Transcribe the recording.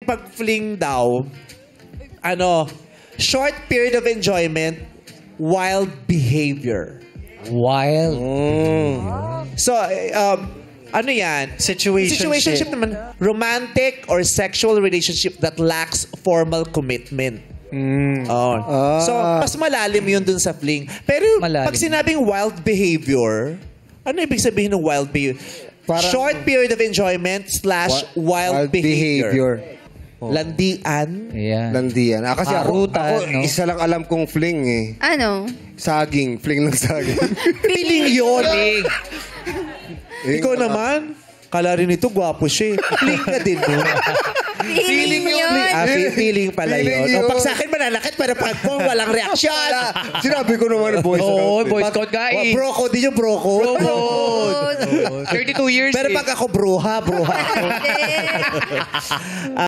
pag fling daw, short period of enjoyment, wild behavior. Wild. So, ano yan? Situationship naman. Romantic or sexual relationship that lacks formal commitment. So, mas malalim yun dun sa fling. Pero Malalim. pag sinabing wild behavior, ano ibig sabihin ng wild behavior? Parang- Short period of enjoyment / wild behavior. Landian. Ayan. Landian. Kasi ako, Harutan, no? isa lang alam kong fling eh. Ano? Saging. Fling ng saging. Piling yun. Ikaw naman, kala rin ito, gwapo siya eh. Fling ka din, no? Feeling yun. Feeling pala Feeling yun. yun. O, pag sa akin mananakit, pero pag po, walang reaksyon. Sinabi ko naman, boys. Oo, Boy Scout ka eh. Bro code din yung bro code. 32 years Pero eh. pag ako bruha. Hindi.